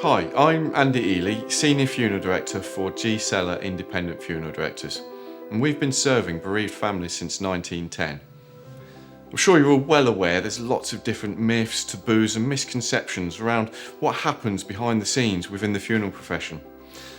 Hi, I'm Andy Ely, Senior Funeral Director for G. Seller Independent Funeral Directors, and we've been serving bereaved families since 1910. I'm sure you're all well aware there's lots of different myths, taboos and misconceptions around what happens behind the scenes within the funeral profession.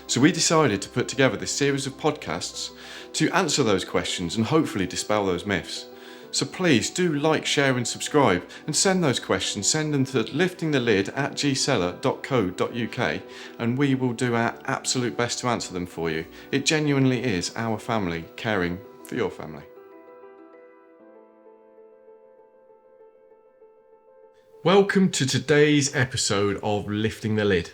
So we decided to put together this series of podcasts to answer those questions and hopefully dispel those myths. So please do like, share and subscribe and send those questions, send them to liftingthelid@gseller.co.uk and we will do our absolute best to answer them for you. It genuinely is our family caring for your family. Welcome to today's episode of Lifting the Lid.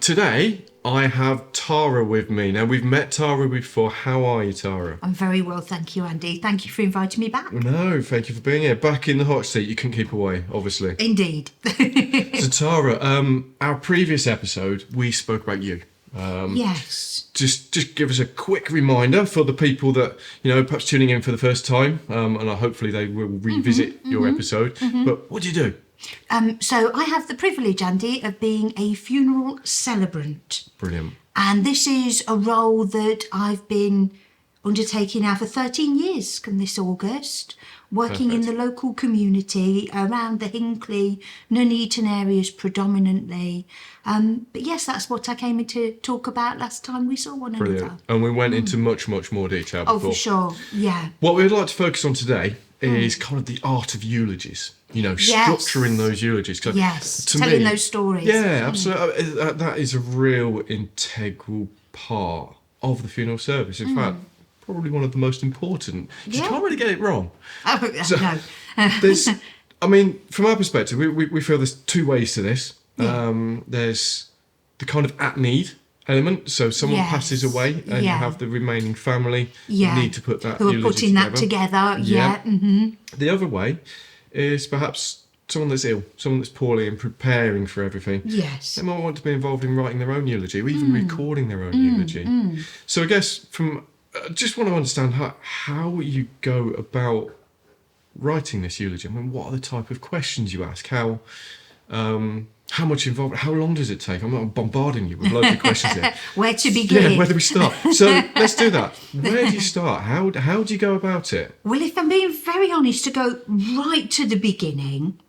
Today I have Tara with me. Now we've met Tara before. How are you, Tara? I'm very well, thank you, Andy. Thank you for inviting me back. No, thank you for being here. Back in the hot seat, you couldn't keep away, obviously. Indeed. So Tara, our previous episode, we spoke about you. Yes. Just give us a quick reminder for the people that, perhaps tuning in for the first time, and hopefully they will revisit your episode. But what do you do? So I have the privilege, Andy, of being a funeral celebrant. Brilliant. And this is a role that I've been undertaking now for 13 years come this August, working in the local community around the Hinckley, Nuneaton areas predominantly. But yes, that's what I came in to talk about last time we saw one another. And we went into much, much more detail before. Oh, for sure, yeah. What we'd like to focus on today is kind of the art of eulogies. Structuring those eulogies. Yes, telling those stories. Yeah, absolutely. That is a real integral part of the funeral service. In fact, probably one of the most important. You can't really get it wrong. Oh, so, no. From our perspective, we feel there's two ways to this. There's the kind of at-need element. So someone passes away and you have the remaining family. You need to put that eulogy putting together. That together. Yeah. Mm-hmm. The other way is perhaps someone that's ill, someone that's poorly and preparing for everything. Yes. They might want to be involved in writing their own eulogy or even recording their own eulogy. So I guess just want to understand how you go about writing this eulogy. What are the type of questions you ask? How much involved? How long does it take? I'm not bombarding you with loads of questions here. Where to begin? Yeah, where do we start? So let's do that. Where do you start? How do you go about it? Well, if I'm being very honest, to go right to the beginning,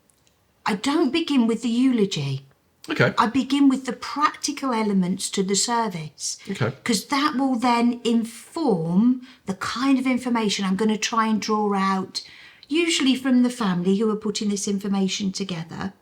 I don't begin with the eulogy. Okay. I begin with the practical elements to the service. Okay. Because that will then inform the kind of information I'm going to try and draw out, usually from the family who are putting this information together.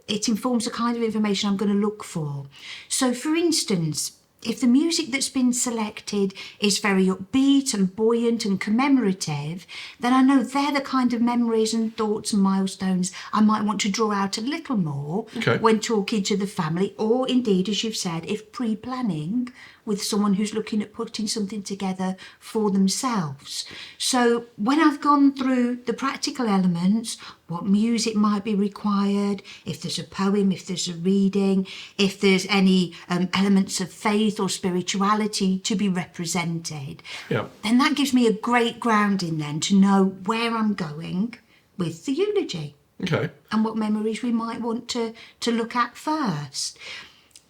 It informs the kind of information I'm going to look for. So, for instance, if the music that's been selected is very upbeat and buoyant and commemorative, then I know they're the kind of memories and thoughts and milestones I might want to draw out a little more when talking to the family, or indeed, as you've said, if pre-planning with someone who's looking at putting something together for themselves. So when I've gone through the practical elements, what music might be required, if there's a poem, if there's a reading, if there's any elements of faith or spirituality to be represented, then that gives me a great grounding then to know where I'm going with the eulogy. Okay. And what memories we might want to look at first.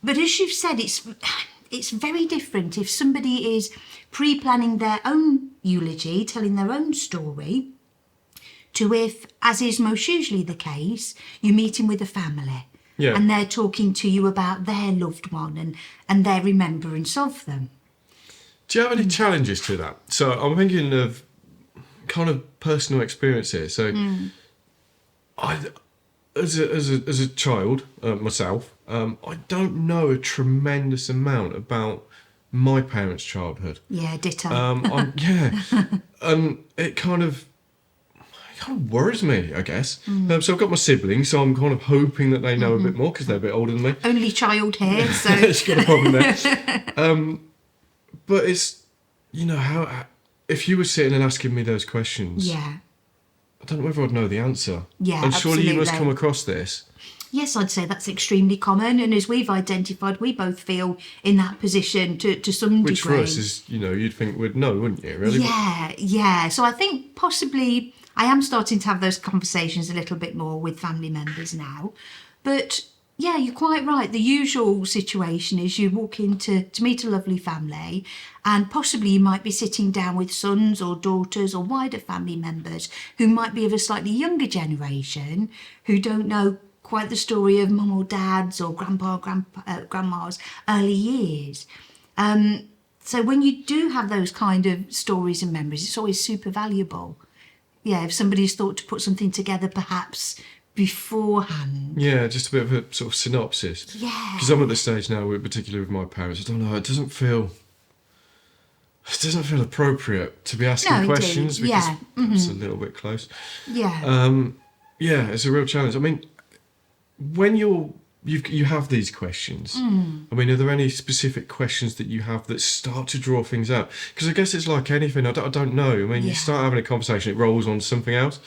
But as you've said, it's very different if somebody is pre-planning their own eulogy, telling their own story, to if, as is most usually the case, you're meeting with a family and they're talking to you about their loved one and their remembrance of them. Do you have any challenges to that? So I'm thinking of kind of personal experience here. So I, as a child, myself, I don't know a tremendous amount about my parents' childhood. Yeah, ditto. And it kind of worries me, I guess. So I've got my siblings, so I'm kind of hoping that they know a bit more because they're a bit older than me. Only child here, so it's got a problem there. But it's how if you were sitting and asking me those questions, I don't know whether I'd know the answer. Yeah, and surely absolutely. you must come across this. Yes, I'd say that's extremely common, and as we've identified, we both feel in that position to some Which degree. for us is, you'd think we'd know, wouldn't you, really? Yeah. So I think possibly I am starting to have those conversations a little bit more with family members now. But Yeah, you're quite right. The usual situation is you walk in to meet a lovely family, and possibly you might be sitting down with sons or daughters or wider family members who might be of a slightly younger generation who don't know quite the story of mum or dad's or grandma's early years. So when you do have those kind of stories and memories, it's always super valuable. Yeah, if somebody's thought to put something together perhaps beforehand. Yeah, just a bit of a sort of synopsis. Yeah. Because I'm at the stage now, particularly with my parents, I don't know, it doesn't feel appropriate to be asking No, questions indeed. because Yeah. it's a little bit close. Yeah. Yeah, it's a real challenge. I mean, when you have these questions, I mean, are there any specific questions that you have that start to draw things out? Because I guess it's like anything, I don't know. I mean, you Yeah. start having a conversation, it rolls on to something else.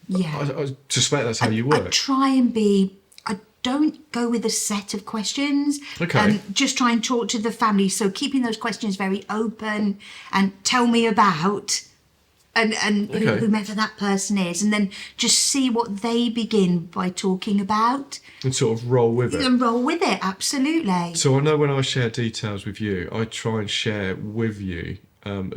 Yeah. I suspect that's how you I work. try and I don't go with a set of questions. Okay. Just try and talk to the family. So keeping those questions very open and tell me about and Okay. whomever that person is, and then just see what they begin by talking about And sort of roll with it. and roll with it. Absolutely. So I know when I share details with you, I try and share with you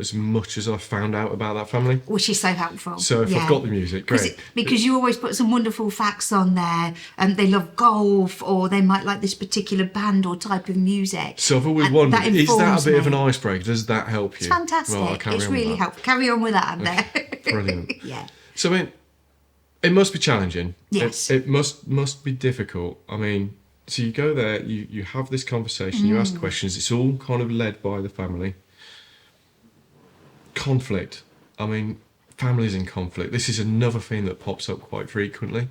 as much as I found out about that family. Which is so helpful. So if I've got the music, great. Because you always put some wonderful facts on there. They love golf, or they might like this particular band or type of music. So I've always And wondered, that is that a informs bit of an me. icebreaker? Does that help you? It's fantastic. Well, I'll carry It's on with really that. helpful. Carry on with that, Andy. Brilliant. Yeah. So I mean, it must be challenging. Yes. It must be difficult. I mean, so you go there, you have this conversation, you ask questions. It's all kind of led by the family. Conflict. I mean, families in conflict. This is another thing that pops up quite frequently.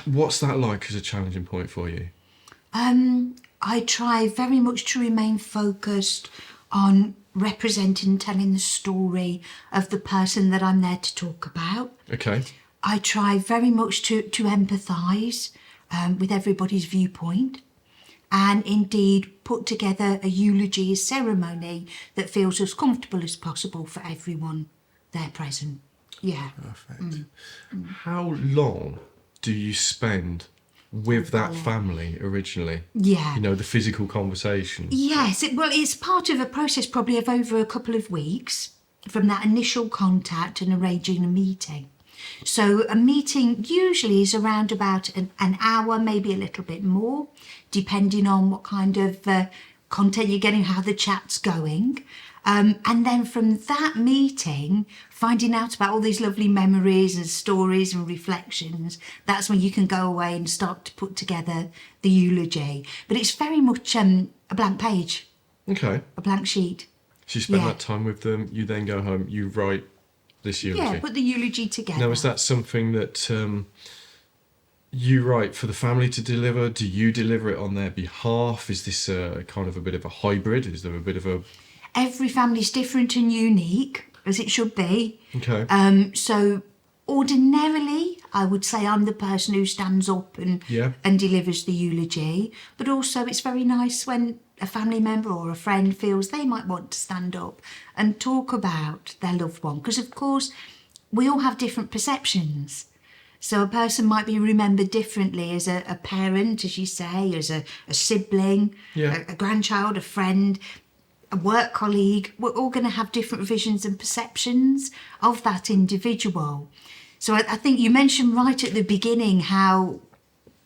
What's that like as a challenging point for you? I try very much to remain focused on representing and telling the story of the person that I'm there to talk about. Okay. I try very much to empathise with everybody's viewpoint, and indeed put together a eulogy, a ceremony that feels as comfortable as possible for everyone there present. Yeah. Perfect. How long do you spend with that family originally? Yeah. You know, the physical conversation. Yes, it's part of a process probably of over a couple of weeks from that initial contact and arranging a meeting. So a meeting usually is around about an hour, maybe a little bit more, depending on what kind of content you're getting, how the chat's going. And then from that meeting, finding out about all these lovely memories and stories and reflections, that's when you can go away and start to put together the eulogy. But it's very much a blank page, Okay. a blank sheet. So you spend Yeah. that time with them, you then go home, you write this eulogy. Yeah, put the eulogy together. Now, is that something that you write for the family to deliver? Do you deliver it on their behalf? Is this kind of a bit of a hybrid? Is there a bit of a... Every family's different and unique, as it should be. Okay. So ordinarily, I would say I'm the person who stands up and delivers the eulogy. But also it's very nice when a family member or a friend feels they might want to stand up and talk about their loved one. Because, of course, we all have different perceptions. So a person might be remembered differently as a parent, as you say, as a sibling, a grandchild, a friend, a work colleague. We're all going to have different visions and perceptions of that individual. So I think you mentioned right at the beginning how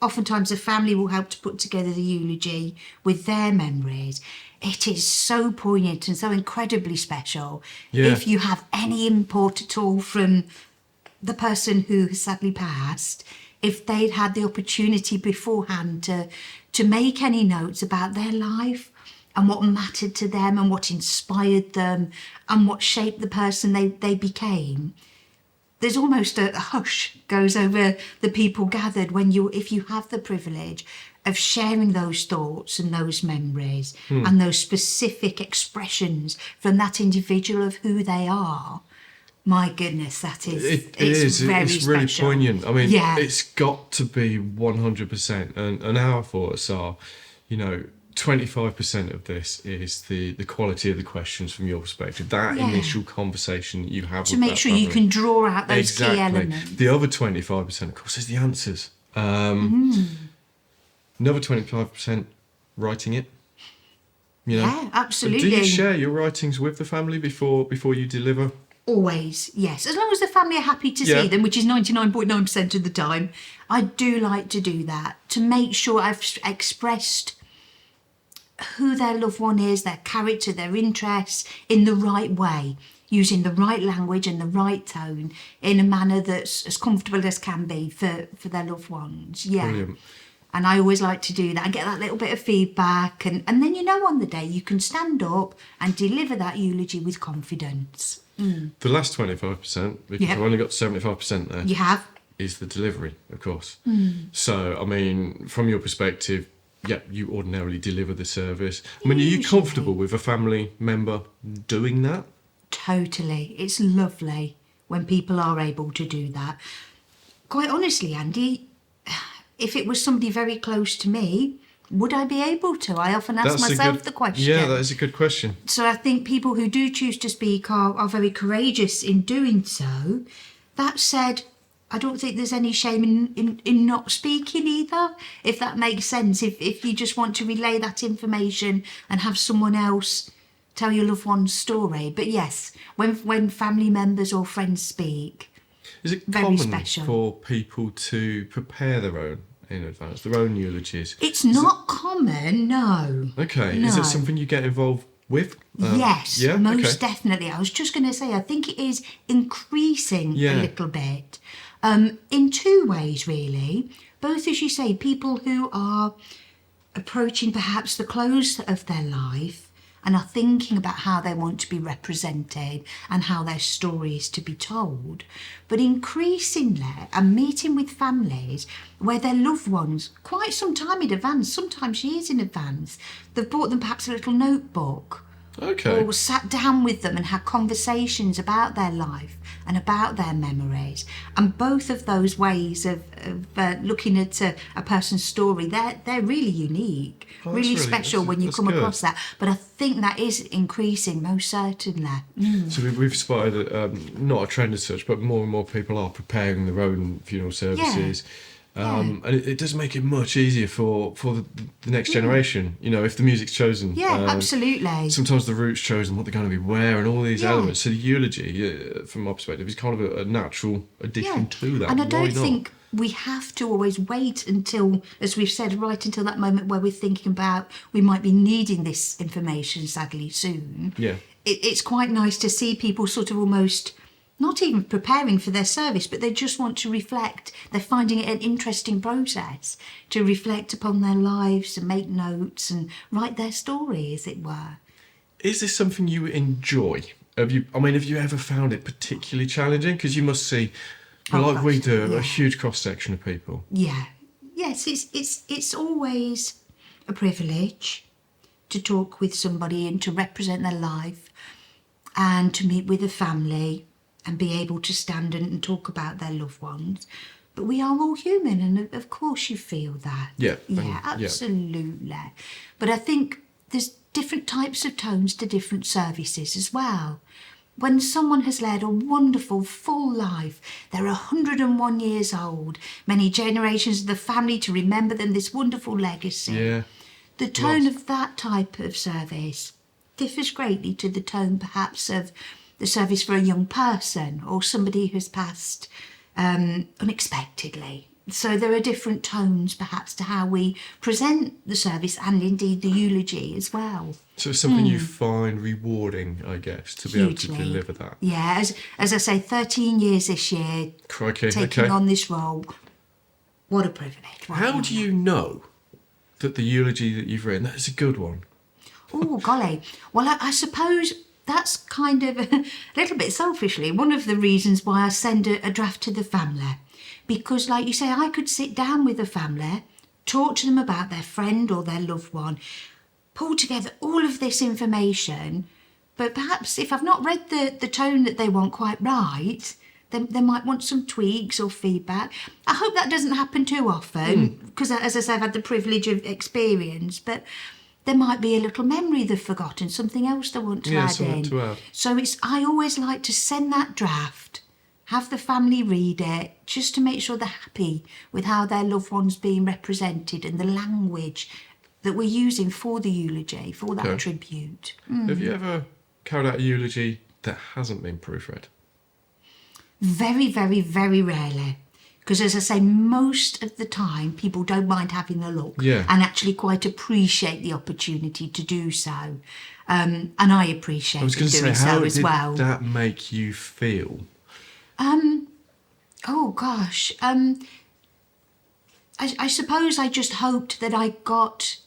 oftentimes a family will help to put together the eulogy with their memories. It is so poignant and so incredibly special. If you have any input at all from the person who has sadly passed, if they'd had the opportunity beforehand to make any notes about their life and what mattered to them and what inspired them and what shaped the person they became, there's almost a hush goes over the people gathered if you have the privilege of sharing those thoughts and those memories and those specific expressions from that individual of who they are. My goodness, that is It's very really special. poignant. I mean, it's got to be 100%. And our thoughts are, 25% of this is the quality of the questions from your perspective. That initial conversation that you have to with make that sure you family. can draw out those key elements. The other 25%, of course, is the answers. Another 25% writing it. You know? Yeah, absolutely. Do you share your writings with the family before you deliver? Always, yes. As long as the family are happy to Yeah. see them, which is 99.9% of the time, I do like to do that to make sure I've expressed who their loved one is, their character, their interests in the right way, using the right language and the right tone in a manner that's as comfortable as can be for their loved ones. Yeah. Brilliant. And I always like to do that and get that little bit of feedback. And then, you know, on the day you can stand up and deliver that eulogy with confidence. The last 25%, because Yep. I've only got 75% there, You have? is the delivery, of course. So, I mean, from your perspective, yeah, you ordinarily deliver the service. I mean, are you Usually. comfortable with a family member doing that? Totally. It's lovely when people are able to do that. Quite honestly, Andy, if it was somebody very close to me, would I be able to? I often ask myself the question. Yeah, that is a good question. So I think people who do choose to speak are very courageous in doing so. That said, I don't think there's any shame in not speaking either, if that makes sense. If you just want to relay that information and have someone else tell your loved one's story. But yes, when family members or friends speak, Is it very common special. for people to prepare their own in advance, their own eulogies? It's not common, no. Okay, No. is it something you get involved with? Yes, yeah? most Okay. definitely. I was just going to say, I think it is increasing Yeah. a little bit. In two ways, really. Both, as you say, people who are approaching perhaps the close of their life and are thinking about how they want to be represented and how their story is to be told. But increasingly, I'm meeting with families where their loved ones, quite some time in advance, sometimes years in advance, they've bought them perhaps a little notebook Okay. or sat down with them and had conversations about their life and about their memories. And both of those ways of looking at a person's story, they're really unique, Oh, that's really really- special that's- when you that's come good. across that. But I think that is increasing, most certainly. So we've spotted not a trend as such, but more and more people are preparing their own funeral services. And it does make it much easier for the next generation. You know, if the music's chosen. Yeah, absolutely. Sometimes the route's chosen, what they're going to be wearing, all these Yeah. elements. So the eulogy, from my perspective, is kind of a natural addition to that. And I Why don't not? think we have to always wait until, as we've said, right until that moment where we're thinking about we might be needing this information sadly soon. Yeah. It's quite nice to see people sort of almost not even preparing for their service, but they just want to reflect. They're finding it an interesting process to reflect upon their lives and make notes and write their story, as it were. Is this something you enjoy? Have you ever found it particularly challenging? Because you must see, Oh, like we gosh, do, yeah. a huge cross section of people. Yeah. Yes, it's always a privilege to talk with somebody and to represent their life and to meet with a family and be able to stand and talk about their loved ones. But we are all human, and of course you feel that. Yeah, Yeah, yeah. absolutely. But I think there's different types of tones to different services as well. When someone has led a wonderful, full life, they're 101 years old, many generations of the family to remember them, this wonderful legacy. Yeah. The tone Lots. of that type of service differs greatly to the tone perhaps of the service for a young person or somebody who's passed unexpectedly. So there are different tones perhaps to how we present the service and indeed the eulogy as well. So it's something you find rewarding, I guess, to be able to Hugely. deliver that. Yeah, as I say, 13 years this year Crikey, taking okay. on this role. What a privilege. What How an do honour. you know that the eulogy that you've written, that is a good one? Oh, golly. Well, I suppose that's kind of a little bit selfishly one of the reasons why I send a draft to the family. Because, like you say, I could sit down with the family, talk to them about their friend or their loved one, pull together all of this information, but perhaps if I've not read the tone that they want quite right, then they might want some tweaks or feedback. I hope that doesn't happen too often, because as I say, I've had the privilege of experience, but there might be a little memory they've forgotten, something else they want to Yeah, add something in. to add. So I always like to send that draft, have the family read it, just to make sure they're happy with how their loved one's being represented and the language that we're using for the eulogy, for that tribute. Have you ever carried out a eulogy that hasn't been proofread? Very, very, very rarely. Because as I say, most of the time people don't mind having a look and actually quite appreciate the opportunity to do so. And I appreciate doing so as well. How did that make you feel? Oh gosh. I suppose I just hoped that I got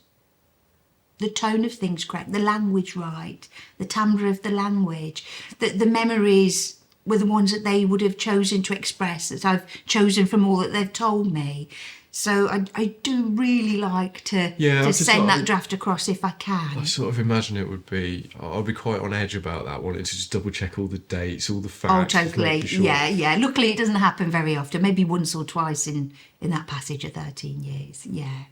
the tone of things correct, the language right, the timbre of the language, that the memories were the ones that they would have chosen to express, that I've chosen from all that they've told me. So I do really like to send that draft across if I can. I sort of imagine it would be, I'll be quite on edge about that, wanting to just double check all the dates, all the facts. Oh, totally. Sure. Yeah. Luckily, it doesn't happen very often, maybe once or twice in that passage of 13 years. Yeah.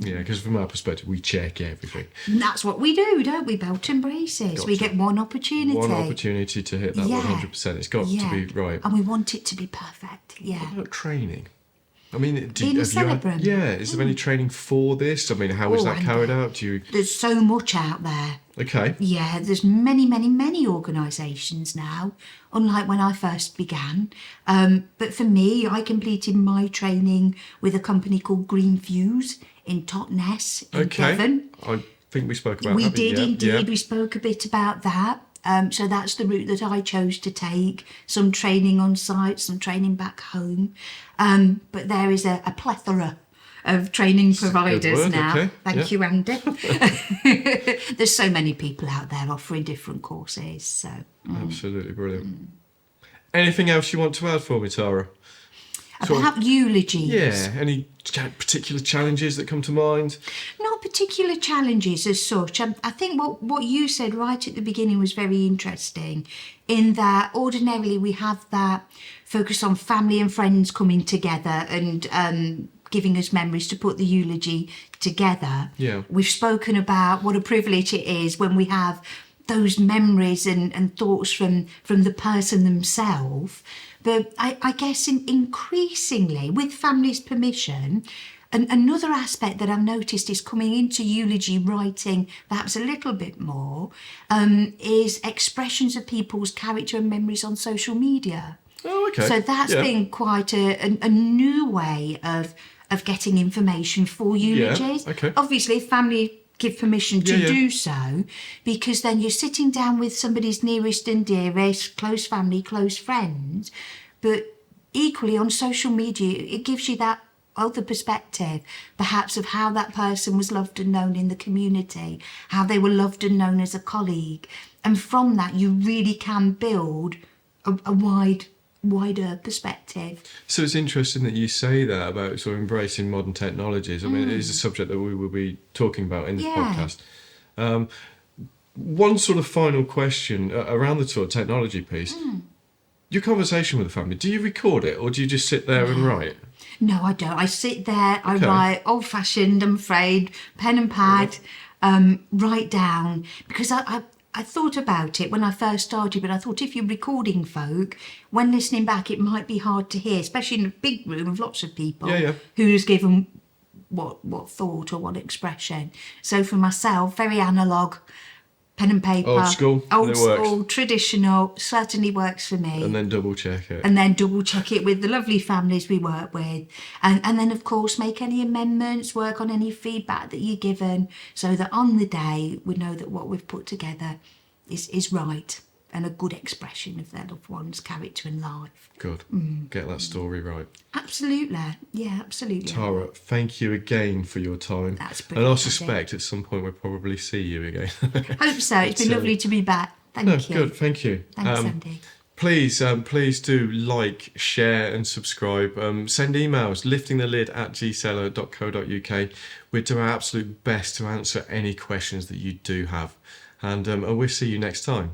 Yeah, because from our perspective, we check everything. And that's what we do, don't we? Belt and braces. We get one opportunity. One opportunity to hit that 100%. It's got to be right. And we want it to be perfect. Yeah. What about training? I mean, is there any training for this? I mean, how is that carried out? There's so much out there. Okay. Yeah, there's many, many, many organisations now, unlike when I first began. But for me, I completed my training with a company called Green Views in Totnes in Devon. I think we spoke about that. We did indeed. We spoke a bit about that. So that's the route that I chose to take. Some training on site, some training back home. But there is a plethora of training providers now. Okay. Thank you, Andy. There's so many people out there offering different courses. So Absolutely brilliant. Anything else you want to add for me, Tara? About eulogies? Yeah, any particular challenges that come to mind? Not particular challenges as such. I think what you said right at the beginning was very interesting, in that ordinarily we have that focus on family and friends coming together and giving us memories to put the eulogy together. Yeah. We've spoken about what a privilege it is when we have those memories and thoughts from the person themselves. But I guess increasingly, with families' permission, another aspect that I've noticed is coming into eulogy writing perhaps a little bit more, is expressions of people's character and memories on social media. Oh, okay. So that's been quite a new way of getting information for eulogies. Yeah, okay. Obviously, if family give permission to do so, because then you're sitting down with somebody's nearest and dearest, close family, close friends, but equally on social media, it gives you that other perspective, perhaps of how that person was loved and known in the community, how they were loved and known as a colleague. And from that, you really can build a wider perspective. So it's interesting that you say that about sort of embracing modern technologies. I mean, it is a subject that we will be talking about in this podcast. One sort of final question around the sort of technology piece. Your conversation with the family, do you record it or do you just sit there and write? No, I don't. I sit there, I write, old-fashioned, I'm afraid, pen and pad, write down, because I thought about it when I first started, but I thought if you're recording folk, when listening back, it might be hard to hear, especially in a big room of lots of people who's given what thought or what expression. So for myself, very analogue, pen and paper. Old school, traditional, certainly works for me. And then double check it. And then double check it with the lovely families we work with. And then, of course, make any amendments, work on any feedback that you're given, so that on the day we know that what we've put together is right and a good expression of their loved one's character and life. Good. Get that story right. Absolutely. Yeah, absolutely. Tara, thank you again for your time. That's brilliant. And I suspect at some point we'll probably see you again. Hope so. It's been lovely to be back. Thank you. Good. Thank you. Thanks, Andy. Please do like, share and subscribe. Send emails, liftingthelid@gseller.co.uk. We'll do our absolute best to answer any questions that you do have. And we'll see you next time.